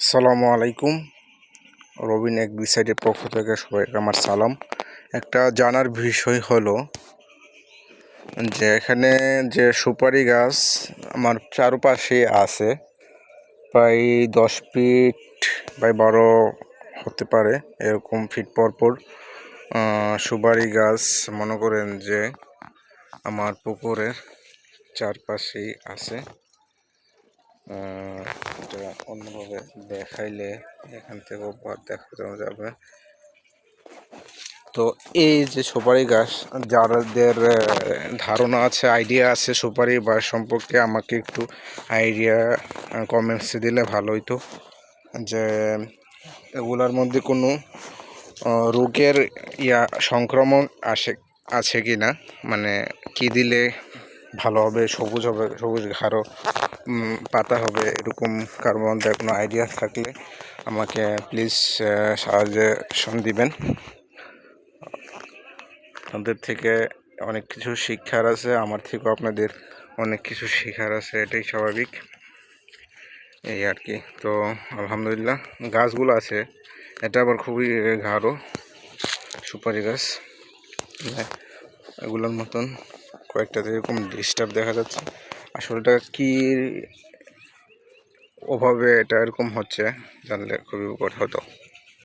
আসসালামু আলাইকুম। রবিন এগ্রিসাইডের পক্ষ থেকে সবাইকে আমার সালাম। একটা জানার বিষয় হলো যে এখানে যে সুপারি গাছ আমার চারপাশে আছে, প্রায় 10 ফিট বাই 12 হতে পারে, এরকম ফিট পরপর সুপারি গাছ মনে করেন যে আমার পুকুরের চারপাশেই আছে। এটা অন্যভাবে দেখাইলে এখান থেকেও দেখা যাবে। তো এই যে সুপারি গাছ, যাদের ধারণা আছে, আইডিয়া আছে সুপারি গাছ সম্পর্কে, আমাকে একটু আইডিয়া কমেন্টসে দিলে ভালো হইতো যে এগুলার মধ্যে কোনো রোগের সংক্রমণ আছে কি না, মানে কি দিলে ভালো হবে, সবুজ হবে, সবুজ ঘাড়ো পাতা হবে, এরকম কারোর মধ্যে কোনো আইডিয়া থাকলে আমাকে প্লিজ সাজেশন দিবেন। আপনাদের থেকে অনেক কিছু শিক্ষার আছে, আমার থেকেও আপনাদের অনেক কিছু শেখার আছে, এটাই স্বাভাবিক, এই আর কি। তো আলহামদুলিল্লাহ গাছগুলো আছে, এটা আবার খুবই গাঢ় সুপারি গাছ, এগুলোর মতন কয়েকটাতে এরকম ডিস্টার্ব দেখা যাচ্ছে। আসলে এটা কি ওভাবে এটা এরকম হচ্ছে জানলে খুবই উপকার হতো।